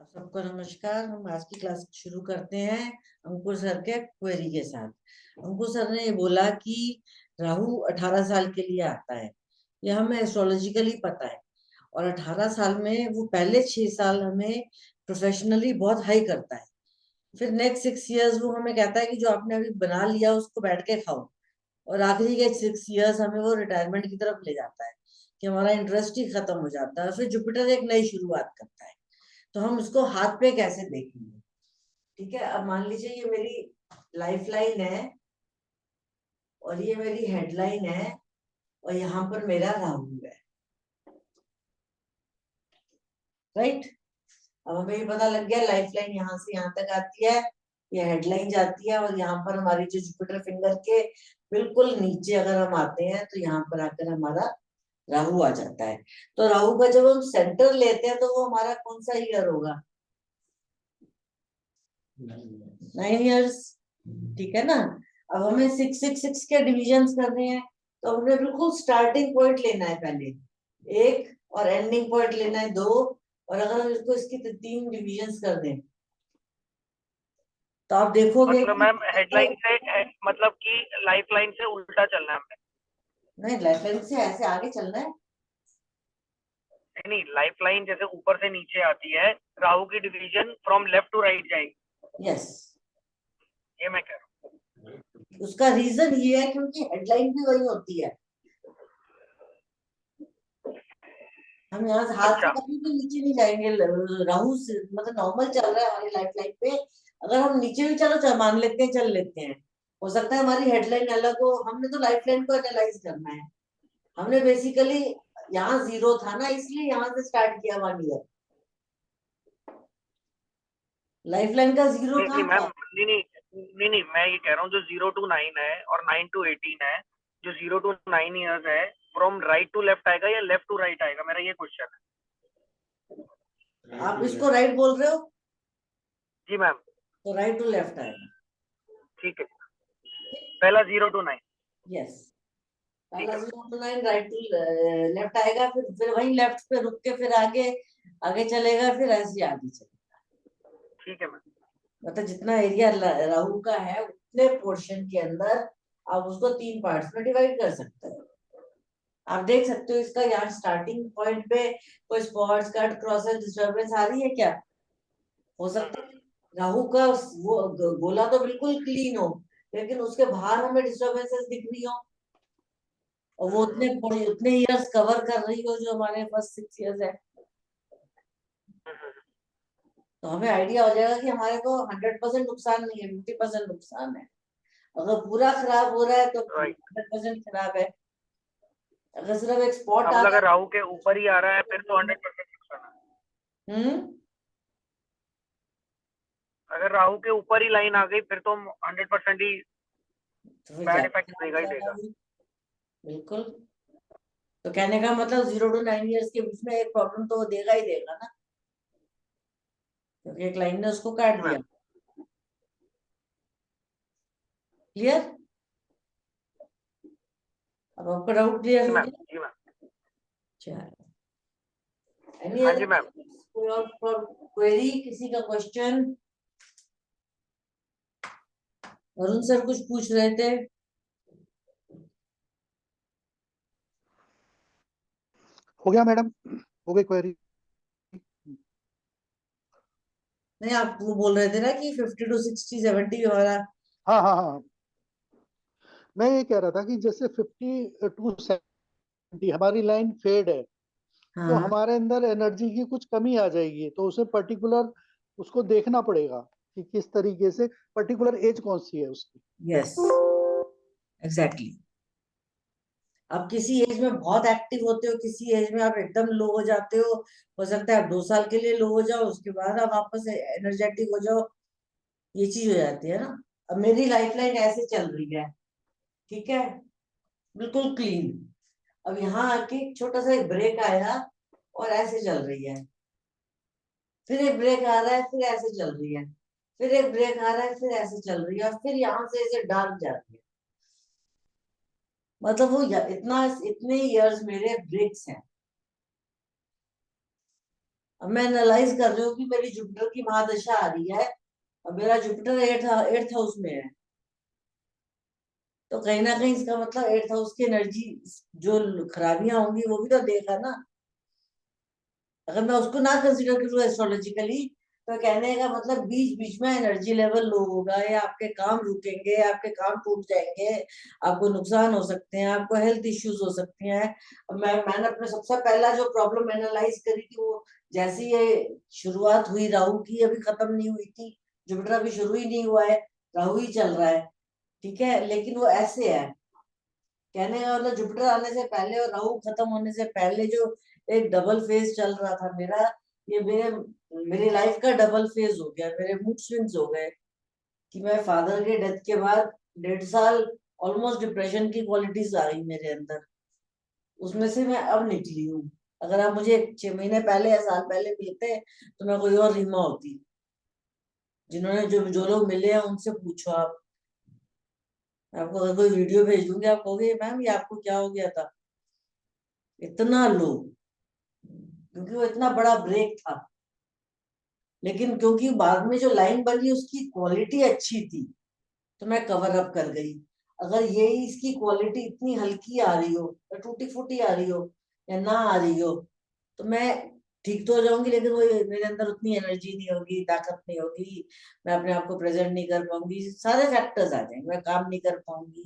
सबको नमस्कार। हम आज की क्लास शुरू करते हैं अंकुर सर के क्वेरी के साथ। अंकुर सर ने ये बोला कि राहु 18 साल के लिए आता है। यह हमें एस्ट्रोलॉजिकली पता है। और 18 साल में वो पहले 6 साल हमें प्रोफेशनली बहुत हाई करता है। फिर नेक्स्ट 6 इयर्स वो हमें कहता है कि जो आपने अभी बना लिया उसको बैठ के खाओ। और आखिरी के 6 इयर्स हमें वो रिटायरमेंट की तरफ ले जाता है कि हमारा इंटरेस्ट ही खत्म हो जाता है। फिर जुपिटर एक नई शुरुआत करता है। तो हम इसको हाथ पे कैसे देखेंगे? ठीक है, अब मान लीजिए ये मेरी लाइफ लाइन है और ये मेरी हेडलाइन है और यहाँ पर मेरा राहु है। राइट, अब हमें ये पता लग गया लाइफ लाइन यहाँ से यहाँ तक आती है, ये हेडलाइन जाती है और यहाँ पर हमारी जो जुपिटर फिंगर के बिल्कुल नीचे अगर हम आते हैं तो यहाँ पर आकर हमारा राहु आ जाता है। तो राहु का जब हम सेंटर लेते हैं तो वो हमारा कौन सा ईयर होगा? 9 इयर्स। ठीक है ना। अब हमें 666 के डिविजन करने हैं तो हमें बिल्कुल स्टार्टिंग पॉइंट लेना है पहले एक, और एंडिंग पॉइंट लेना है दो। और अगर हम इसको इसकी 3 डिविजन कर दें तो आप देखोगे मतलब मैम हेडलाइन से मतलब कि लाइफ लाइन से उल्टा चलना है हमें। नहीं, लाइफ लाइन से ऐसे आगे चलना है। नहीं, लाइफ लाइन जैसे ऊपर से नीचे आती है, राहु की division from left to right जाएगी। यस, ये मैं कह रहा हूँ। उसका रीजन ये है क्योंकि हेडलाइन भी वही होती है। हम यहाँ से हाथ से अच्छा, कभी भी नीचे नहीं जाएंगे। राहु से मतलब नॉर्मल चल रहा है हमारी लाइफ लाइन पे। अगर हम नीचे भी चलो मान लेते हैं, चल लेते हैं, हो सकता है हमारी हेडलाइन अलग हो। हमने तो लाइफ लाइन को एनालाइज करना है। हमने बेसिकली यहाँ 0 था ना, इसलिए यहाँ से स्टार्ट किया 1 ईयर। लाइफ लाइन का 0 नहीं नहीं कहाँ मैम, था? नहीं, मैं ये कह रहा हूँ जो 0 to 9 है और 9 to 18 है, जो 0 to 9 ईयर्स है, फ्रॉम राइट टू लेफ्ट आएगा या लेफ्ट टू राइट आएगा? मेरा ये क्वेश्चन है। आप इसको राइट बोल रहे हो जी मैम। तो राइट टू लेफ्ट आएगा। ठीक है, पहला 0 to 9। यस, ठीक पहला है 0 to 9 राइट टू लेफ्ट आएगा। फिर वही लेफ्ट पे रुक के फिर आगे आगे चलेगा, फिर ऐसे आगे चलेगा। ठीक है मैम। मतलब जितना एरिया राहु का है उतने पोर्शन के अंदर आप उसको 3 पार्ट्स में डिवाइड कर सकते हैं। आप देख सकते हो इसका यहाँ स्टार्टिंग पॉइंट पे कोई स्पॉट्स, कट, क्रॉसेस, डिस्टरबेंस आ रही है क्या? हो सकता है राहु का वो गोला तो बिल्कुल क्लीन हो, लेकिन उसके बाहर हमें डिस्टरबेंसेस दिख रही हो और वो उतने इयर्स कवर कर रही हो जो हमारे फर्स्ट 6 इयर्स है। तो हमें आइडिया हो जाएगा कि हमारे को 100% नुकसान नहीं है, 50% नुकसान है। अगर पूरा खराब हो रहा है तो राइट। 100% खराब है। अगर सिर्फ एक स्पॉट हाँ, आ मतलब रहा अगर राहु के ऊपर ही आ रहा है फिर तो 100% नुकसान है। है। अगर राहु के ऊपर ही लाइन आ गई फिर तो 100% ही तो फिर बैड ज्यादा इफेक्ट खराब हो देगा ही जाएगा देगा। वो। बिल्कुल। तो कहने का मतलब 0 to 9 इयर्स के बीच में एक प्रॉब्लम तो वो देगा ही देगा ना, क्योंकि एक लाइन ने उसको जी काट दिया। मैम। क्लियर? अब आपका डाउट क्लियर जी हो मैम। गया? जी मैम। चलो, एनी हाँ जी अदर मैम। कोई और क्वेरी, किसी का क्वेश्चन? अरुण सर कुछ पूछ रहे थे। हो गया मैडम, हो गई क्वेरी। नहीं, आप वो बोल रहे थे ना कि 50 to 60 70 हमारा। हाँ हाँ हाँ, मैं ये कह रहा था कि जैसे 50 to 70 हमारी लाइन फेड है, तो हाँ, हमारे अंदर एनर्जी की कुछ कमी आ जाएगी, तो उसे पर्टिकुलर उसको देखना पड़ेगा कि किस तरीके से, पर्टिकुलर एज कौन सी है उसकी। Yes, exactly. आप किसी एज में बहुत एक्टिव होते हो, किसी एज में आप एकदम लो हो जाते हो सकता है आप 2 साल के लिए लो हो जाओ, उसके बाद आप वापस एनर्जेटिक हो जाओ। ये चीज हो जाती है ना। अब मेरी लाइफ लाइन ऐसे चल रही है, ठीक है, बिल्कुल क्लीन। अब यहाँ आके एक छोटा सा एक ब्रेक आया और ऐसे चल रही है। फिर एक ब्रेक आ रहा है, फिर ऐसे चल रही है। फिर एक ब्रेक आ रहा है, फिर ऐसे चल रही है, और फिर यहाँ से ऐसे डार्क जा रही है। मतलब वो इतना इतने इयर्स मेरे ब्रेक्स हैं। अब मैं एनालाइज कर रही हूँ कि मेरी जुपिटर की महादशा आ रही है और मेरा जुपिटर एट्थ हाउस में है, तो कहीं ना कहीं इसका मतलब एट्थ हाउस की एनर्जी जो खराबियां होंगी वो भी तो देखा ना। अगर मैं उसको ना कंसिडर करूँ एस्ट्रोलॉजिकली, तो कहने का मतलब बीच बीच में एनर्जी लेवल लो होगा, या आपके काम रुकेंगे, आपके काम टूट जाएंगे, आपको नुकसान हो सकते हैं, आपको हेल्थ इश्यूज हो सकते हैं। अब मैंने अपने सबसे पहला जो प्रॉब्लम एनालाइज करी थी, वो जैसी ये शुरुआत हुई राहु की, अभी खत्म नहीं हुई थी, जुपिटर अभी शुरू ही नहीं हुआ है, राहु ही चल रहा है, ठीक है, लेकिन वो ऐसे है, कहने का मतलब जुपिटर आने से पहले और राहु खत्म होने से पहले जो एक डबल फेज चल रहा था मेरा, ये मेरी लाइफ का डबल फेज हो गया, मेरे मूड स्विंग्स हो गए कि मैं फादर के डेथ के बाद 1.5 साल ऑलमोस्ट डिप्रेशन की क्वालिटीज आ गई मेरे अंदर, उसमें से मैं अब निकली हूँ। अगर आप मुझे 6 महीने पहले या साल पहले मिलते तो मैं कोई और रीमा होती। जिन्होंने जो लोग मिले हैं उनसे पूछो आप, आपको अगर कोई वीडियो भेज दूंगी आप कहोगे मैम ये आपको क्या हो गया था, इतना लो, क्योंकि वो इतना बड़ा ब्रेक था। लेकिन क्योंकि बाद में जो लाइन बनी उसकी क्वालिटी अच्छी थी, तो मैं कवर अप कर गई। अगर यही इसकी क्वालिटी इतनी हल्की आ रही हो या टूटी फूटी आ रही हो या ना आ रही हो, तो मैं ठीक तो हो जाऊंगी, लेकिन वो मेरे अंदर उतनी एनर्जी नहीं होगी, ताकत नहीं होगी, मैं अपने आप को प्रेजेंट नहीं कर पाऊंगी, सारे फैक्टर्स आ जाएंगे, मैं काम नहीं कर पाऊंगी।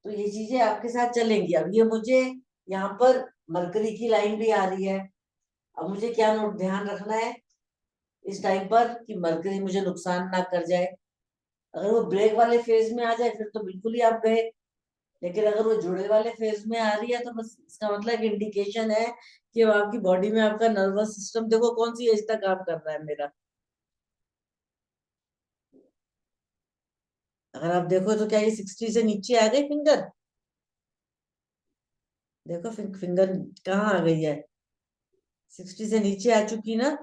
तो ये चीजें आपके साथ चलेंगी। अब ये मुझे यहाँ पर मरकरी की लाइन भी आ रही है। अब मुझे क्या नोट ध्यान रखना है इस टाइम पर कि मरकरी मुझे नुकसान ना कर जाए। अगर वो ब्रेक वाले फेज में आ जाए फिर तो बिल्कुल ही आप गए, लेकिन अगर वो जुड़े वाले फेज में आ रही है तो बस इसका मतलब इंडिकेशन है कि वो आपकी बॉडी में आपका नर्वस सिस्टम देखो कौन सी एज तक काम कर रहा है मेरा। अगर आप देखो तो क्या ये 60 से नीचे आ गई फिंगर, देखो फिंगर कहाँ आ गई है, 60 से नीचे आ चुकी ना,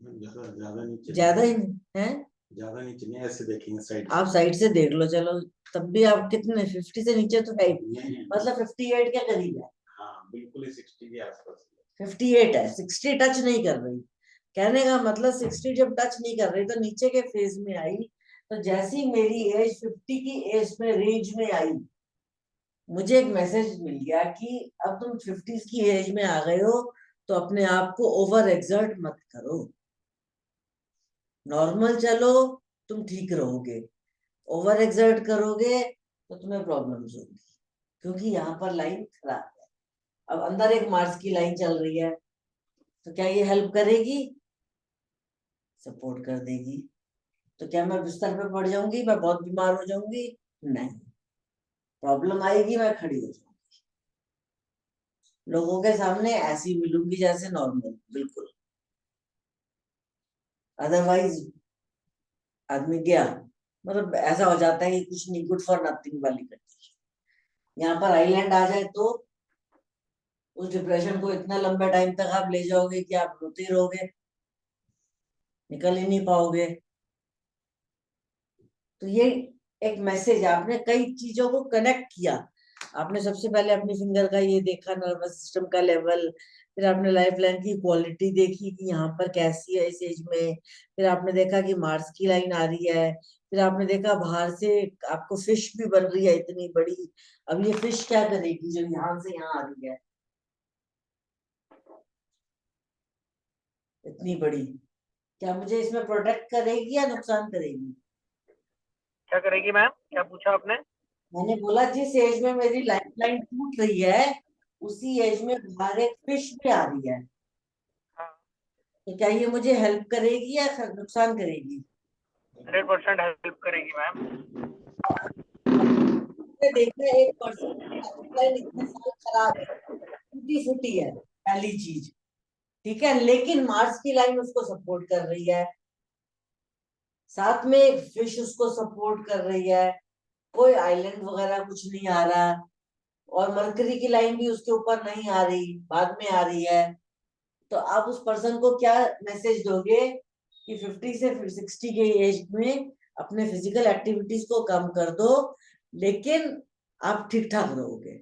ज्यादा ज्यादा नीचे ज्यादा ही है। ज्यादा नीचे नहीं, ऐसे देखेंगे साइड आप साइड से देख लो, चलो तब भी आप कितने 50 से नीचे तो है ही, नहीं, मतलब 58 के करीब है, हाँ बिल्कुल ही 60 के आसपास 58 है, 60 टच नहीं कर रही। कहने का मतलब 60 जब टच नहीं कर रही तो नीचे के फेज में आई, तो जैसी मेरी एज 50 की एज में रेंज में आई, मुझे एक मैसेज मिल गया कि अब तुम 50 की एज में आ गए हो, तो अपने आप को ओवर एक्सर्ट मत करो, नॉर्मल चलो, तुम ठीक रहोगे, ओवर एक्सर्ट करोगे तो तुम्हें प्रॉब्लम्स होगी, क्योंकि यहाँ पर लाइन खराब है। अब अंदर एक मार्स की लाइन चल रही है, तो क्या ये हेल्प करेगी, सपोर्ट कर देगी। तो क्या मैं बिस्तर पे पड़ जाऊंगी, मैं बहुत बीमार हो जाऊंगी, नहीं, प्रॉब्लम आएगी, मैं खड़ी हो जाऊंगी, लोगों के सामने ऐसी मिलूंगी जैसे नॉर्मल, बिल्कुल। अदरवाइज आदमी गया, मतलब ऐसा हो जाता है कि कुछ नहीं, गुड फॉर नथिंग वाली कंडीशन। यहाँ पर आइलैंड आ जाए तो उस डिप्रेशन को इतना लंबे टाइम तक आप ले जाओगे कि आप रोते ही रहोगे, निकल ही नहीं पाओगे। तो ये एक मैसेज, आपने कई चीजों को कनेक्ट किया। आपने सबसे पहले अपनी फिंगर का ये देखा, नर्वस सिस्टम का लेवल, फिर आपने लाइफ लाइन की क्वालिटी देखी कि यहाँ पर कैसी है इस एज में, फिर आपने देखा कि मार्स की लाइन आ रही है, फिर आपने देखा बाहर से आपको फिश भी बन रही है इतनी बड़ी। अब ये फिश क्या करेगी जो यहाँ से यहाँ आ रही है इतनी बड़ी, क्या मुझे इसमें प्रोटेक्ट करेगी या नुकसान करेगी? क्या करेगी मैम, क्या पूछा आपने? मैंने बोला जिस एज में मेरी लाइफ लाइन टूट रही है उसी एज में बाहर एक फिश भी आ रही है, हाँ, तो क्या ये मुझे हेल्प करेगी या नुकसान करेगी? 100% हेल्प करेगी मैम। देखना एक पर्सन की लाइफ लाइन इतने साल खराब है, टूटी फूटी है, पहली चीज, ठीक है, लेकिन मार्स की लाइन उसको सपोर्ट कर रही है, साथ में एक फिश उसको सपोर्ट कर रही है, कोई आइलैंड वगैरह कुछ नहीं आ रहा, और मरकरी की लाइन भी उसके ऊपर नहीं आ रही, बाद में आ रही है। तो आप उस पर्सन को क्या मैसेज दोगे कि 50 से 60 के एज में अपने फिजिकल एक्टिविटीज को कम कर दो, लेकिन आप ठीक ठाक रहोगे।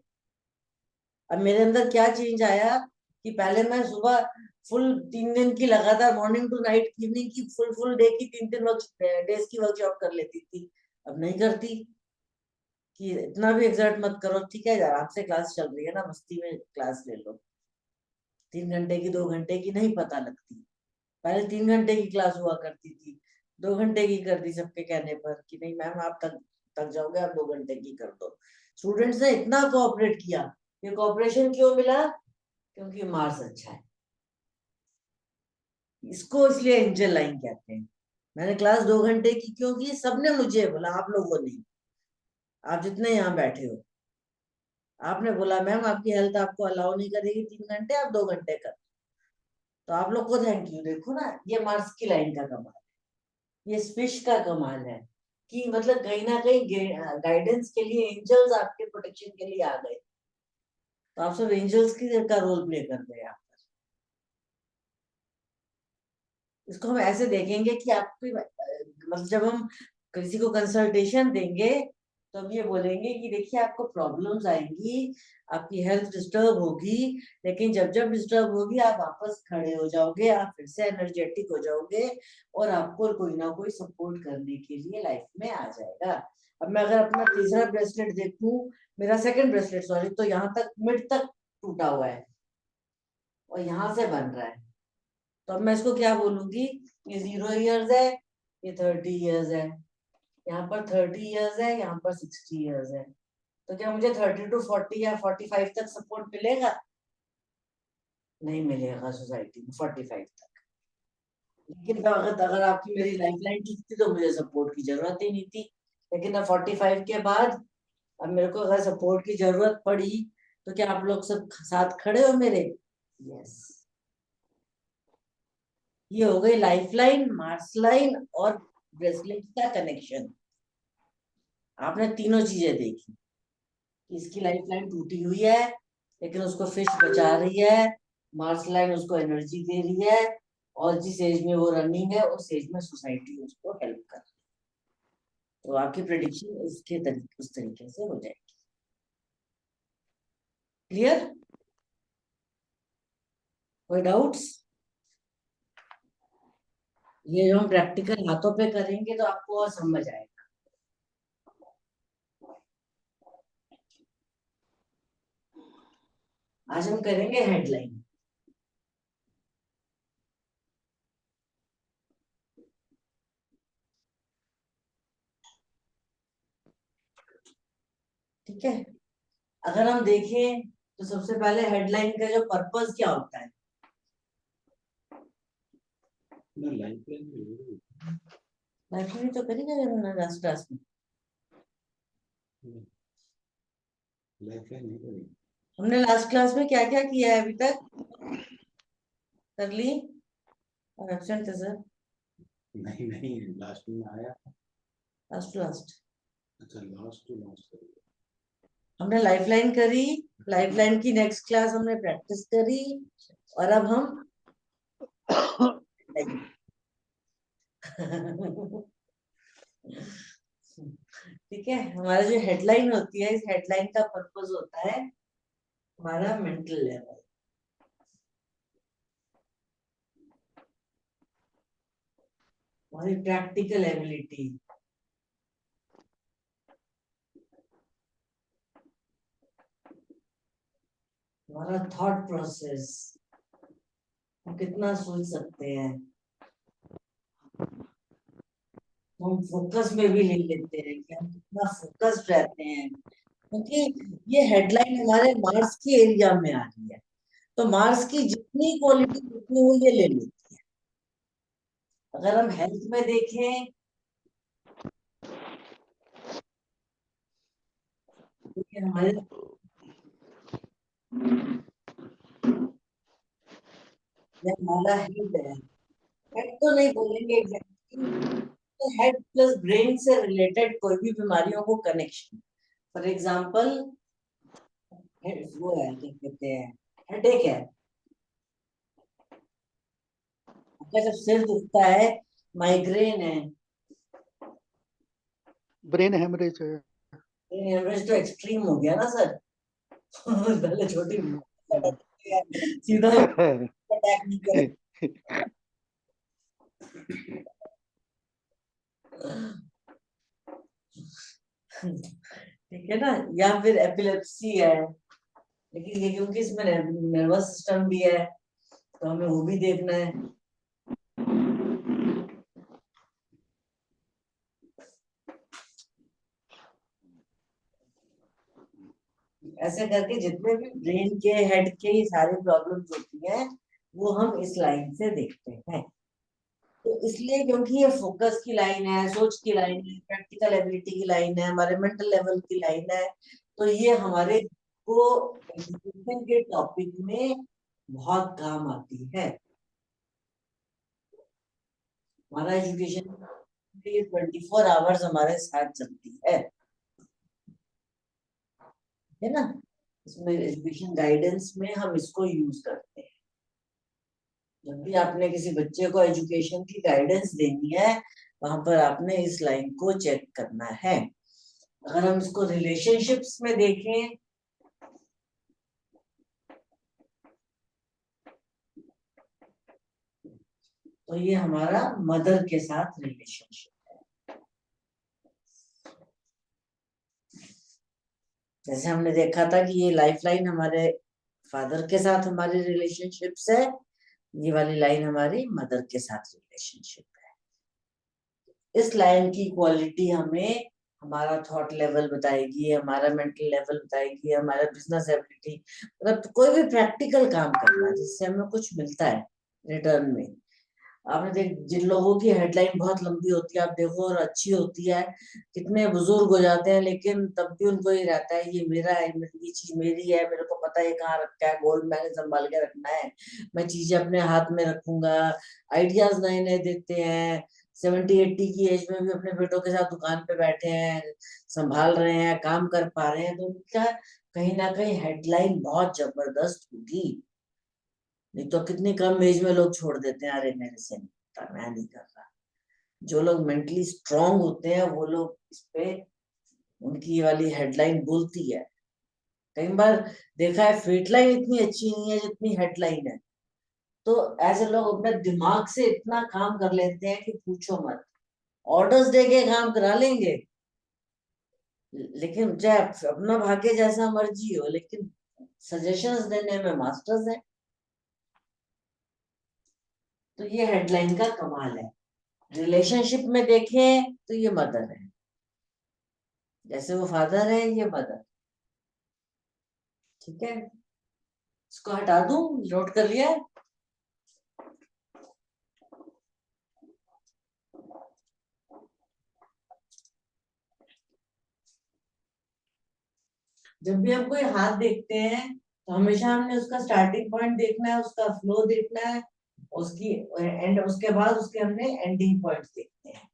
अब मेरे अंदर क्या चेंज आया कि पहले मैं सुबह फुल 3 दिन की लगातार मॉर्निंग टू नाइट इवनिंग की फुल डे की 3 डेज की वर्कशॉप कर लेती थी, अब नहीं करती कि इतना भी एग्जर्ट मत करो, ठीक है आराम से क्लास चल रही है ना, मस्ती में क्लास ले लो। 3 घंटे की 2 घंटे की नहीं पता लगती, पहले 3 घंटे की क्लास हुआ करती थी, 2 घंटे की कर दी सबके कहने पर कि नहीं मैम आप तक जाओगे, आप 2 घंटे की कर दो। स्टूडेंट्स ने इतना कोऑपरेट किया। ये कोऑपरेशन क्यों मिला? क्योंकि मार्क्स अच्छा है। इसको इसलिए एंजल लाइन कहते हैं। मैंने क्लास 2 घंटे की क्यों की? सबने मुझे बोला, आप लोगों ने, आप जितने यहाँ बैठे हो, आपने बोला मैम आपकी हेल्थ आपको अलाउ नहीं करेगी 3 घंटे, आप 2 घंटे कर। तो आप लोग को थैंक यू। देखो ना, ये मार्क्स की लाइन का कमाल है, ये स्पिश का कमाल है कि मतलब कहीं ना कहीं गाइडेंस के लिए एंजल्स आपके प्रोटेक्शन के लिए आ गए, तो आप सब एंजल्स की का रोल प्ले कर रहे हैं यहाँ पर। इसको हम ऐसे देखेंगे कि आपकी मतलब जब हम किसी को कंसल्टेशन देंगे तो हम ये बोलेंगे कि देखिए आपको प्रॉब्लम्स आएंगी, आपकी हेल्थ डिस्टर्ब होगी, लेकिन जब जब डिस्टर्ब होगी आप वापस खड़े हो जाओगे, आप फिर से एनर्जेटिक हो जाओगे और आपको कोई ना कोई सपोर्ट करने के लिए लाइफ में आ जाएगा। अब मैं अगर अपना तीसरा ब्रेसलेट देखूं, मेरा सेकंड ब्रेसलेट सॉरी, तो यहाँ तक मिड तक टूटा हुआ है और यहाँ से बन रहा है, तो अब मैं इसको क्या बोलूंगी? ये 0 इयर्स है, ये 30 इयर्स है, यहाँ पर 30 इयर्स है, यहाँ पर 60 इयर्स है। तो क्या मुझे 30 to 40 या 45 तक सपोर्ट मिलेगा? नहीं मिलेगा सोसाइटी में 45 तक। लेकिन अगर आपकी मेरी लाइफ लाइन ठीक थी तो मुझे सपोर्ट की जरूरत ही नहीं थी। लेकिन अब 45 के बाद अब मेरे को अगर सपोर्ट की जरूरत पड़ी तो क्या आप लोग सब साथ खड़े हो मेरे? यस। ये हो गई लाइफ लाइन, मार्क्स लाइन और ब्रेसलेट का कनेक्शन। आपने तीनों चीजें देखी। इसकी लाइफ लाइन टूटी हुई है लेकिन उसको फिश बचा रही है, मार्स लाइन उसको एनर्जी दे रही है, और जिस एज में वो रनिंग है उस एज में सोसाइटी उसको हेल्प कर रही है। तो आपकी प्रेडिक्शन उस तरीके से हो जाएगी। क्लियर? कोई डाउट्स? ये जो हम प्रैक्टिकल हाथों पे करेंगे तो आपको और समझ आएगा। आज हम करेंगे हेडलाइन। ठीक है, अगर हम देखें तो सबसे पहले हेडलाइन का जो पर्पस क्या होता है? लाइब्रेरी तो करेंगे हमने लास्ट क्लास में। हमने लास्ट क्लास में क्या क्या किया है अभी तक? कर ली? और एब्सेंट थे सर? नहीं लास्ट में आया। लास्ट लास्ट अच्छा लास्ट टू लास्ट हमने लाइफलाइन करी, लाइफलाइन की नेक्स्ट क्लास हमने प्रैक्टिस करी, और अब हम ठीक है, हमारा जो हेडलाइन होती है, इस हेडलाइन का पर्पस होता है हमारा मेंटल लेवल, हमारी प्रैक्टिकल एबिलिटी, हमारा थॉट प्रोसेस, हम कितना सोच सकते हैं, हम फोकस में भी ले लेते हैं कि हम कितना फोकस्ड रहते हैं, क्योंकि ये हेडलाइन हमारे मार्स की एरिया में आ रही है, तो मार्स की जितनी क्वालिटी उतनी वो ये ले लेती है। अगर हम हेल्थ में देखें तो ये हमारे ये हमारा हेड है, हेड तो नहीं बोलेंगे एग्जैक्टली, तो हेड प्लस ब्रेन से रिलेटेड कोई भी बीमारियों को कनेक्शन, फॉर एग्जांपल वो है क्या कहते हैं, हेडेक है, आपका जब सिर दुखता है, माइग्रेन है, ब्रेन हेमरेज है। ब्रेन हेमरेज तो एक्सट्रीम हो गया ना सर। पहले छोटी सीधा अटैक नहीं करें। ठीक है ना, या फिर एपिलेप्सी है, लेकिन ये क्योंकि इसमें नर्वस सिस्टम भी है तो हमें वो भी देखना है। ऐसे करके जितने भी ब्रेन के हेड के ये सारी प्रॉब्लम्स होती हैं वो हम इस लाइन से देखते हैं। तो इसलिए क्योंकि ये फोकस की लाइन है, सोच की लाइन है, प्रैक्टिकल एबिलिटी की लाइन है, हमारे मेंटल लेवल की लाइन है, तो ये हमारे को एजुकेशन के टॉपिक में बहुत काम आती है। हमारा एजुकेशन 24 आवर्स हमारे साथ चलती है ना। इसमें एजुकेशन गाइडेंस में हम इसको यूज करते हैं। जब भी आपने किसी बच्चे को एजुकेशन की गाइडेंस देनी है वहां पर आपने इस लाइन को चेक करना है। अगर हम इसको रिलेशनशिप्स में देखें तो ये हमारा मदर के साथ रिलेशनशिप है। जैसे हमने देखा था कि ये लाइफलाइन हमारे फादर के साथ हमारी रिलेशनशिप्स है, ये वाली लाइन हमारी मदर के साथ रिलेशनशिप है। इस लाइन की क्वालिटी हमें हमारा थॉट लेवल बताएगी, हमारा मेंटल लेवल बताएगी, हमारा बिजनेस एबिलिटी, मतलब कोई भी प्रैक्टिकल काम करना जिससे हमें कुछ मिलता है रिटर्न में। आपने देख जिन लोगों की हेडलाइन बहुत लंबी होती है आप देखो और अच्छी होती है, कितने बुजुर्ग हो जाते हैं लेकिन तब भी उनको ये रहता है ये मेरा है, ये चीज मेरी है, मेरे को पता है ये कहाँ रखा है, गोल्ड मैंने संभाल के रखना है, मैं चीजें अपने हाथ में रखूंगा। आइडियाज नए नए देते हैं, 70-80 की एज में भी अपने बेटों के साथ दुकान पे बैठे हैं, संभाल रहे हैं, काम कर पा रहे हैं, तो उनका कहीं ना कहीं हेडलाइन बहुत जबरदस्त होगी। नहीं तो कितनी कम एज में लोग छोड़ देते हैं, अरे मेरे से नहीं होता, मैं नहीं कर रहा। जो लोग मेंटली स्ट्रांग होते हैं वो लोग इस पे उनकी ये वाली हेडलाइन बोलती है। कई बार देखा है फेट लाइन इतनी अच्छी नहीं है जितनी हेडलाइन है, तो ऐसे लोग अपने दिमाग से इतना काम कर लेते हैं कि पूछो मत। ऑर्डर्स दे के काम करा लेंगे, लेकिन चाहे अपना भाग्य जैसा मर्जी हो, लेकिन सजेशंस देने में मास्टर्स है। तो ये हेडलाइन का कमाल है। रिलेशनशिप में देखें तो ये मदर है, जैसे वो फादर है ये मदर। ठीक है, इसको हटा दूं, नोट कर लिया। जब भी हम कोई हाथ देखते हैं तो हमेशा हमने उसका स्टार्टिंग पॉइंट देखना है, उसका फ्लो देखना है, उसकी एंड, उसके बाद उसके हमने एंडिंग पॉइंट देखते हैं।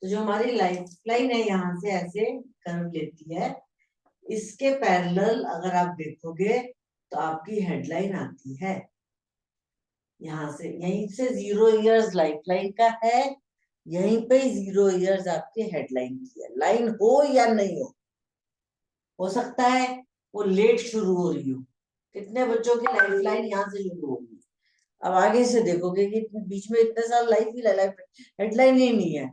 तो जो हमारी लाइफ लाइन है यहाँ से ऐसे कर्व लेती है, इसके पैरेलल अगर आप देखोगे तो आपकी हेडलाइन आती है यहाँ से, यहीं से 0 इयर्स लाइफ लाइन का है, यहीं पे 0 इयर्स आपके हेडलाइन की है। लाइन हो या नहीं हो सकता है वो लेट शुरू हो रही हो। कितने बच्चों की लाइफ लाइन यहाँ से शुरू होगी, अब आगे से देखोगे कि बीच में इतने साल लाइफ ही लाइफ हेडलाइन ही नहीं है।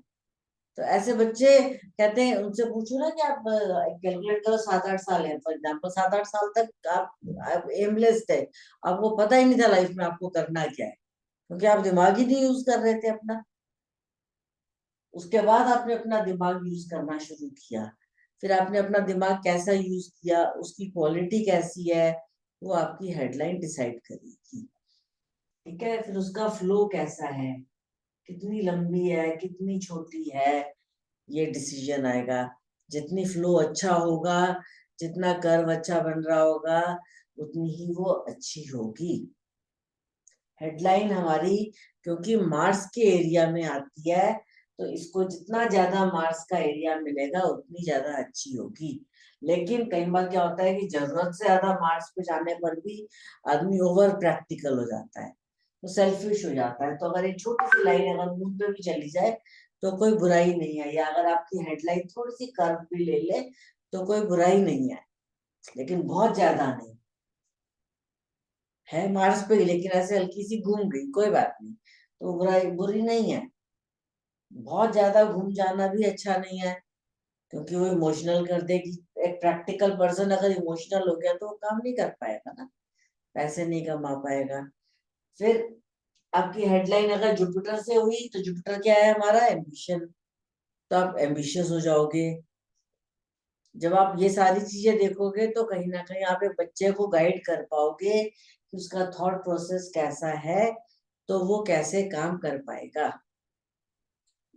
तो ऐसे बच्चे कहते हैं, उनसे पूछो ना कि आप कैलकुलेट करो 7-8 साल है फॉर एग्जाम्पल, 7-8 साल तक आप एमलेस थे, आपको पता ही नहीं था लाइफ में आपको करना क्या है, क्योंकि आप दिमाग ही नहीं यूज कर रहे थे अपना। उसके बाद आपने अपना दिमाग यूज करना शुरू किया, फिर आपने अपना दिमाग कैसा यूज किया, उसकी क्वालिटी कैसी है, वो आपकी हेडलाइन डिसाइड करेगी। ठीक है, फिर उसका फ्लो कैसा है, कितनी लंबी है कितनी छोटी है, ये डिसीजन आएगा। जितनी फ्लो अच्छा होगा, जितना कर्व अच्छा बन रहा होगा, उतनी ही वो अच्छी होगी। हेडलाइन हमारी क्योंकि मार्स के एरिया में आती है, तो इसको जितना ज्यादा मार्स का एरिया मिलेगा उतनी ज्यादा अच्छी होगी। लेकिन कई बार क्या होता है कि जरूरत से ज्यादा मार्स पे जाने पर भी आदमी ओवर प्रैक्टिकल हो जाता है, तो सेल्फिश हो जाता है। तो अगर एक छोटी सी लाइन अगर मून पे भी चली जाए तो कोई बुराई नहीं है, या अगर आपकी हेडलाइन थोड़ी सी कर्व भी ले ले तो कोई बुराई नहीं है, लेकिन बहुत ज्यादा नहीं। है मार्स पे ही, लेकिन ऐसे हल्की सी घूम गई, कोई बात नहीं, तो बुरी नहीं है। बहुत ज्यादा घूम जाना भी अच्छा नहीं है, क्योंकि वो इमोशनल कर देगी। एक प्रैक्टिकल पर्सन अगर इमोशनल हो गया तो वो काम नहीं कर पाएगा ना, पैसे नहीं कमा पाएगा। फिर आपकी हेडलाइन अगर जुपिटर से हुई तो जुपिटर क्या है हमारा, एम्बिशन, तो आप एम्बिशियस हो जाओगे। जब आप ये सारी चीजें देखोगे तो कहीं ना कहीं आप एक बच्चे को गाइड कर पाओगे कि उसका थॉट प्रोसेस कैसा है, तो वो कैसे काम कर पाएगा।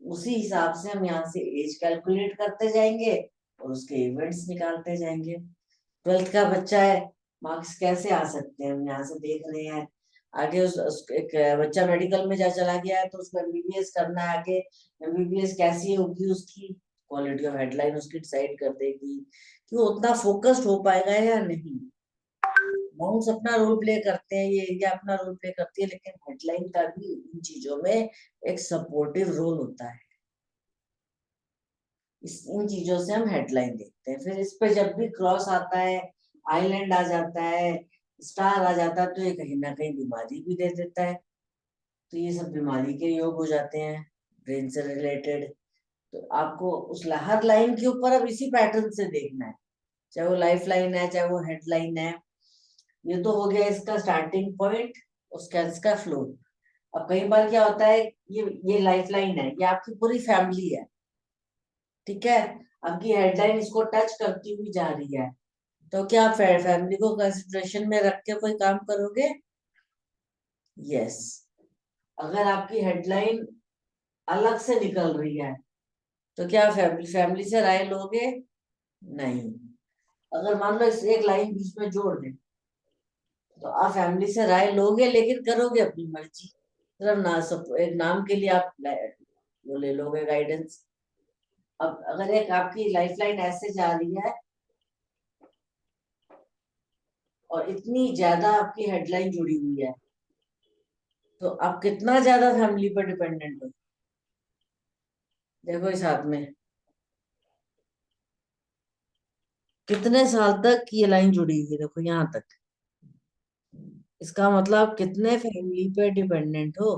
उसी हिसाब से हम यहाँ से एज कैलकुलेट करते जाएंगे और उसके इवेंट्स निकालते जाएंगे। 12th का बच्चा है, मार्क्स कैसे आ सकते हैं, हम यहाँ से देख रहे हैं। आगे एक बच्चा मेडिकल में चला गया है तो उसको एमबीबीएस करना है, आगे एमबीबीएस कैसी होगी उसकी क्वालिटी ऑफ हेडलाइन उसकी डिसाइड कर देगी कि वो उतना फोकस्ड हो पाएगा या नहीं। माउंट्स अपना रोल प्ले करते हैं, ये एरिया अपना रोल प्ले करती है, लेकिन हेडलाइन का भी इन चीजों में एक सपोर्टिव रोल होता है। इन चीजों से हम हेडलाइन देखते हैं। फिर इस पे जब भी क्रॉस आता है, आइलैंड आ जाता है, स्टार आ जाता है, तो ये कहीं ना कहीं बीमारी भी दे देता है। तो ये सब बीमारी के योग हो जाते हैं ब्रेन से रिलेटेड। तो आपको उस हर लाइन के ऊपर अब इसी पैटर्न से देखना है, चाहे वो लाइफ लाइन है चाहे वो हेडलाइन है। ये तो हो गया इसका स्टार्टिंग पॉइंट, उसका इसका फ्लो। अब कई बार क्या होता है, ये लाइफ लाइन है, ये आपकी पूरी फैमिली है, ठीक है। आपकी हेडलाइन इसको टच करती हुई जा रही है, तो क्या आप फैमिली को कंसिडरेशन में रख के कोई काम करोगे? यस। अगर आपकी हेडलाइन अलग से निकल रही है तो क्या फैमिली से राय लोगे? नहीं। अगर मान लो इस एक लाइन बीच में जोड़ दे तो आप फैमिली से राय लोगे, लेकिन करोगे अपनी मर्जी। सिर्फ ना सब एक नाम के लिए आप वो ले लोगे गाइडेंस। अब अगर एक आपकी लाइफ लाइन ऐसे जा रही है और इतनी ज्यादा आपकी हेडलाइन जुड़ी हुई है, तो आप कितना ज्यादा फैमिली पर डिपेंडेंट हो। देखो इस हाथ में कितने साल तक ये लाइन जुड़ी हुई है, देखो यहाँ तक। इसका मतलब कितने फैमिली पे डिपेंडेंट हो।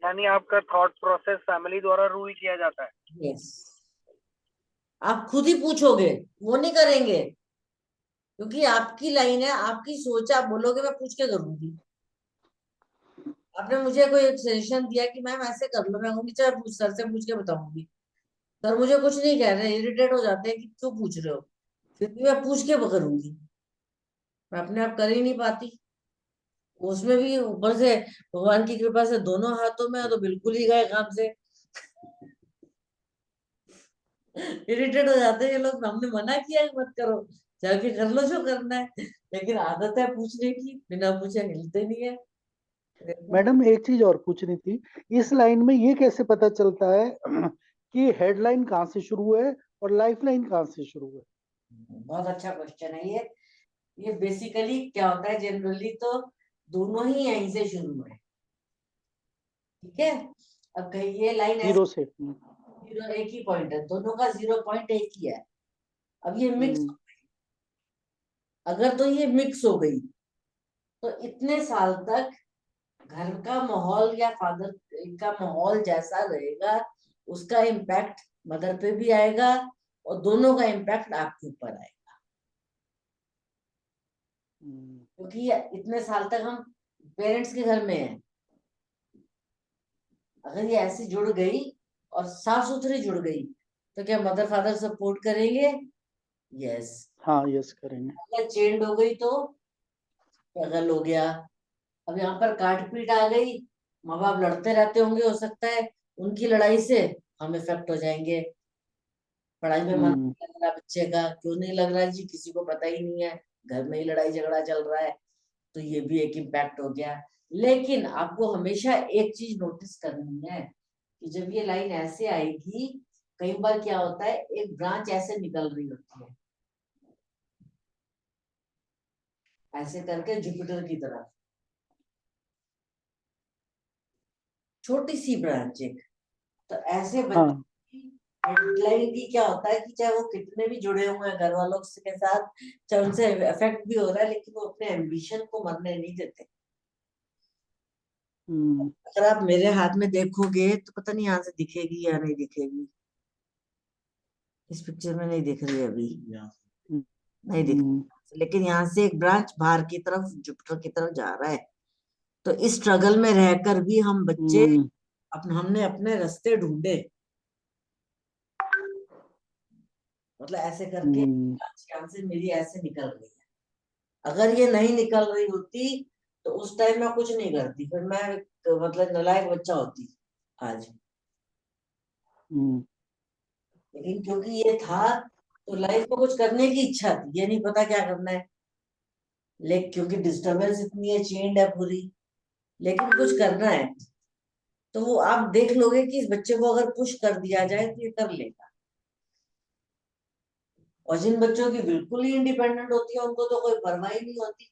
यानी आपका थॉट प्रोसेस फैमिली द्वारा रूल किया जाता है। यस। आप खुद ही पूछोगे, वो नहीं करेंगे, क्योंकि आपकी लाइन है, आपकी सोच। आप बोलोगे मैं पूछ के करूंगी। आपने मुझे कोई एक सजेशन दिया कि मैम ऐसे कर लो, मैं कहूंगी चलो पूछ, सर से पूछ के बताऊंगी। सर मुझे कुछ नहीं कह रहे, इरिटेट हो जाते हैं कि क्यों पूछ रहे हो, फिर भी मैं पूछ के करूंगी। मैं अपने आप कर ही नहीं पाती। उसमें भी ऊपर से भगवान की कृपा से दोनों हाथों में है, तो बिल्कुल ही गए काम से। इरिटेट हो जाते हैं ये लोग, हमने मना किया है मत करो, जाके कर लो जो करना है, लेकिन आदत है पूछने की, बिना पूछे हिलते नहीं है। मैडम एक चीज और पूछनी थी, इस लाइन में ये कैसे पता चलता है कि हेडलाइन कहाँ से शुरू है और लाइफ लाइन कहाँ से शुरू है? बहुत अच्छा क्वेश्चन है ये बेसिकली क्या होता है, जनरली तो दोनों ही यहीं से शुरू है, ठीक है। अब कहीं ये लाइन ऐसे जीरो से। जीरो एक ही पॉइंट है, दोनों का 0 पॉइंट एक ही है। अब ये मिक्स, हम्म, अगर तो ये मिक्स हो गई तो इतने साल तक घर का माहौल या फादर का माहौल जैसा रहेगा, उसका इम्पैक्ट मदर पे भी आएगा और दोनों का इम्पैक्ट आपके ऊपर आएगा। क्योंकि इतने साल तक हम पेरेंट्स के घर में हैं, अगर ये ऐसी जुड़ गई और साफ सुथरी जुड़ गई तो क्या मदर फादर सपोर्ट करेंगे? यस। हाँ यस करेंगे। अगर चेंज हो गई तो पागल हो गया। अब यहाँ पर काट पीट आ गई, माँ बाप लड़ते रहते होंगे, हो सकता है उनकी लड़ाई से हम इफेक्ट हो जाएंगे। पढ़ाई में मन हम्म, नहीं लग रहा बच्चे का, क्यों नहीं लग रहा जी, किसी को पता ही नहीं है, घर में ही लड़ाई झगड़ा चल रहा है, तो ये भी एक इम्पैक्ट हो गया। लेकिन आपको हमेशा एक चीज नोटिस करनी है कि जब ये लाइन ऐसे आएगी, कई बार क्या होता है एक ब्रांच ऐसे निकल रही होती है, ऐसे करके जुपिटर की तरफ, छोटी सी ब्रांच एक। तो ऐसे बच्चे हाँ। हेडलाइन की क्या होता है कि चाहे वो कितने भी जुड़े हुए हैं घर वालों के साथ, चाहे उनसे अफेक्ट भी हो रहा है, लेकिन वो अपने एम्बिशन को मरने नहीं देते। अगर आप मेरे हाथ में देखोगे तो पता नहीं यहाँ से दिखेगी या नहीं दिखेगी, इस पिक्चर में नहीं दिख रही अभी, नहीं दिख रही, लेकिन यहाँ से एक ब्रांच बाहर की तरफ जुपिटर की तरफ जा रहा है। तो इस स्ट्रगल में रहकर भी हम बच्चे हमने अपने रास्ते ढूंढे, मतलब ऐसे करके यहाँ से मेरी ऐसे निकल रही है। अगर ये नहीं निकल रही होती तो उस टाइम मैं कुछ नहीं करती, फिर मैं मतलब नालायक बच्चा होती आज। लेकिन क्योंकि ये था तो लाइफ में कुछ करने की इच्छा थी, ये नहीं पता क्या करना है, लेकिन क्योंकि डिस्टरबेंस इतनी है, चेंड है पूरी, लेकिन कुछ करना है। तो वो आप देख लोगे कि इस बच्चे को अगर पुश कर दिया जाए तो ये कर लेगा। और जिन बच्चों की बिल्कुल ही इंडिपेंडेंट होती है उनको तो कोई परवाह ही नहीं होती,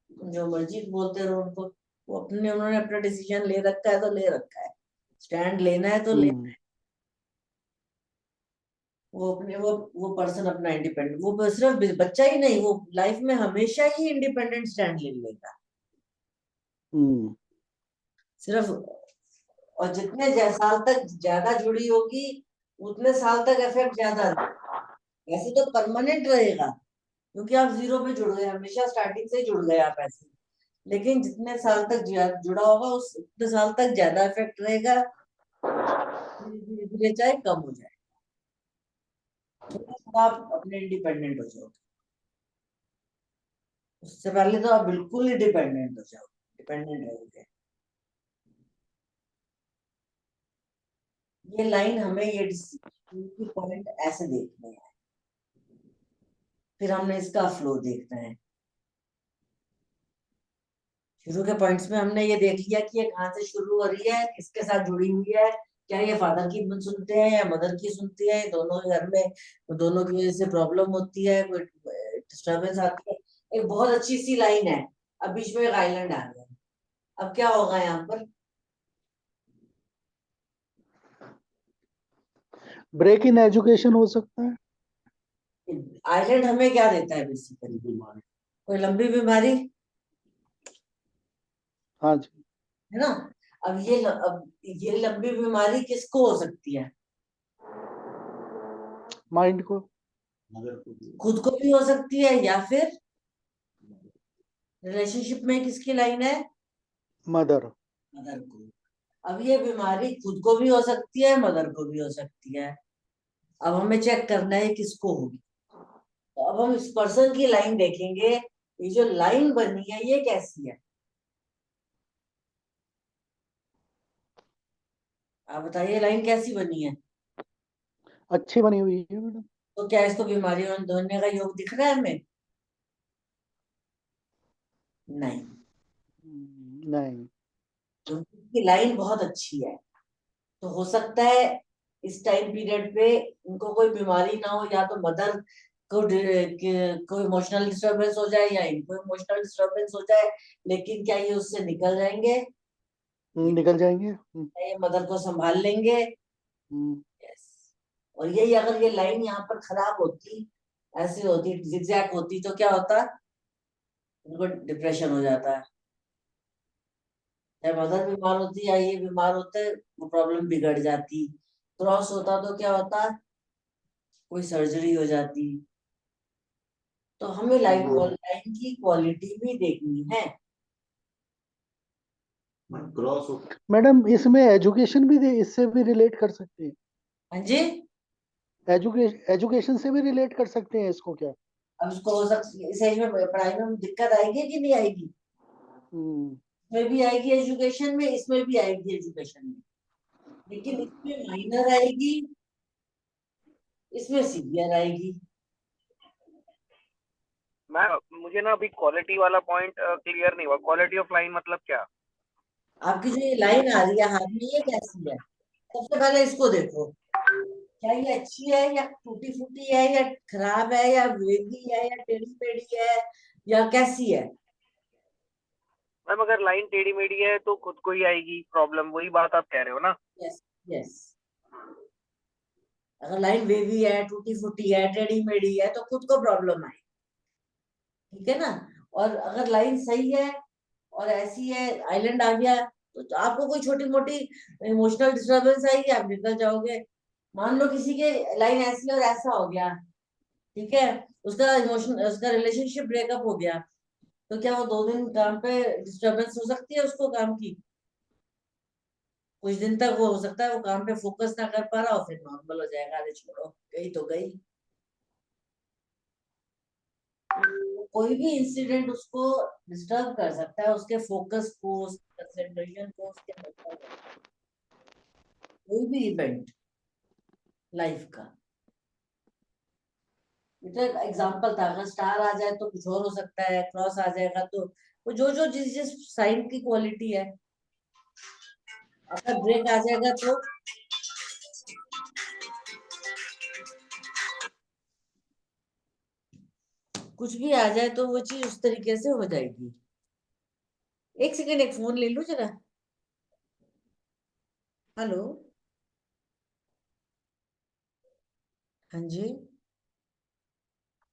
जो मर्जी बोलते रहो उनको, वो उन्होंने अपना डिसीजन ले रखा है तो ले रखा है, स्टैंड लेना है तो लेना है। वो पर्सन अपना इंडिपेंडेंट, वो सिर्फ बच्चा ही नहीं, वो लाइफ में हमेशा ही इंडिपेंडेंट स्टैंड ले लेगा सिर्फ। और जितने साल तक ज्यादा जुड़ी होगी उतने साल तक इफेक्ट ज्यादा रहेगा। ऐसे तो परमानेंट रहेगा क्योंकि आप जीरो पे जुड़ गए, हमेशा स्टार्टिंग से ही जुड़ गए आप ऐसे, लेकिन जितने साल तक जुड़ा होगा उस उतने साल तक ज्यादा इफेक्ट रहेगा, धीरे धीरे चाहे कम हो जाए, थोड़ा थोड़ा आप अपने इंडिपेंडेंट हो जाओगे। उससे पहले तो आप बिल्कुल ही डिपेंडेंट हो जाओ, डिपेंडेंट रहोगे। ये लाइन हमें ये पॉइंट ऐसे देखने हैं, फिर हमने इसका फ्लो देखना है। शुरू के पॉइंट्स में हमने ये देख लिया कि ये कहाँ से शुरू हो रही है, किसके साथ जुड़ी हुई है, क्या ये फादर की सुनते हैं या मदर की सुनती है, दोनों के घर में दोनों की वजह से प्रॉब्लम होती है, कोई डिस्टर्बेंस आती है। एक बहुत अच्छी सी लाइन है, अब बीच में एक आइलैंड आ गया, अब क्या होगा यहाँ पर? ब्रेक इन एजुकेशन हो सकता है। आइलैंड हमें क्या देता है बेसिकली? बीमारी, कोई लंबी बीमारी, हाँ जी। है ना। अब ये लंबी बीमारी किसको हो सकती है? माइंड को, खुद को भी हो सकती है, या फिर रिलेशनशिप में किसकी लाइन है? मदर। मदर को। अब ये बीमारी खुद को भी हो सकती है, मदर को भी हो सकती है। अब हमें चेक करना है किसको होगी। तो अब हम इस पर्सन की लाइन देखेंगे, ये जो लाइन बनी है ये कैसी है, आप बताइए लाइन कैसी बनी है? अच्छी बनी हुई है मैडम। तो क्या इसको बीमारी होने का योग दिख रहा है हमें? नहीं, नहीं। क्योंकि लाइन बहुत अच्छी है। तो हो सकता है इस टाइम पीरियड पे इनको कोई बीमारी ना हो, या तो मदर को कोई इमोशनल डिस्टरबेंस हो जाए या इनको इमोशनल डिस्टरबेंस हो जाए, लेकिन क्या ये उससे निकल जाएंगे? निकल जाएंगे। क्या ये मदर को संभाल लेंगे? यस। और यही अगर ये लाइन यहाँ पर खराब होती, ऐसी होती, zigzag होती, तो क्या होता? उनको डिप्रेशन हो जाता है। चाहे मदर बीमार होती या ये बीमार होते, वो प्रॉब्लम बिगड़ जाती। क्रॉस होता तो क्या होता? कोई सर्जरी हो जाती। तो हमें लाइन की क्वालिटी भी देखनी है। मैडम इसमें एजुकेशन भी इससे भी रिलेट कर सकते हैं। हाँ जी, एजुकेशन से भी रिलेट कर सकते हैं इसको क्या? अब इसको हो सकती इस एज में पढ़ाई में दिक्कत आएगी कि नहीं आएगी? इसमें भी आएगी एजुकेशन में, इसमें भी आएगी एजुकेशन में, लेकिन इसमें माइनर आएगी, इसमें सीवियर आएगी। मुझे ना अभी क्वालिटी वाला पॉइंट क्लियर नहीं हुआ। क्वालिटी ऑफ लाइन मतलब क्या? आपकी जो ये लाइन आ रही है हाथ में, ये कैसी है? सबसे पहले इसको देखो, क्या ये अच्छी है या टूटी फूटी है या खराब है या वेगी है या टेढ़ी मेढ़ी है या कैसी है? मैम अगर लाइन टेढ़ी मेढ़ी है तो खुद को ही आएगी प्रॉब्लम, वही बात आप कह रहे हो ना? Yes yes. अगर लाइन वेवी है, टूटी फूटी है, टेढ़ी मेढ़ी है तो खुद को प्रॉब्लम आए, ठीक है ना। और अगर लाइन सही है और ऐसी है आइलैंड आ गया तो आपको कोई छोटी मोटी इमोशनल डिस्टर्बेंस आएगी, आप निकल जाओगे। मान लो किसी के लाइन ऐसी और ऐसा हो गया, ठीक है, उसका इमोशन उसका रिलेशनशिप ब्रेकअप हो गया, तो क्या वो 2 दिन काम पे डिस्टर्बेंस हो सकती है उसको काम की? कुछ दिन तक वो हो सकता है वो काम पे फोकस ना कर पा रहा हो, फिर नॉर्मल हो जाएगा, अरे छोड़ो गई तो गई। कोई भी इंसिडेंट उसको डिस्टर्ब कर सकता है, उसके फोकस को, उसके कंसंट्रेशन को, उसके mental health को। कोई भी इवेंट लाइफ का, ये तो एक एग्जाम्पल था। अगर स्टार आ जाए तो कुछ और हो सकता है, क्रॉस आ जाएगा तो वो जो जो जिस जिस साइन की क्वालिटी है, अगर ब्रेक आ जाएगा तो कुछ भी आ जाए तो वो चीज उस तरीके से हो जाएगी। एक सेकेंड, एक फोन ले लूं जरा। हेलो, हाँ जी।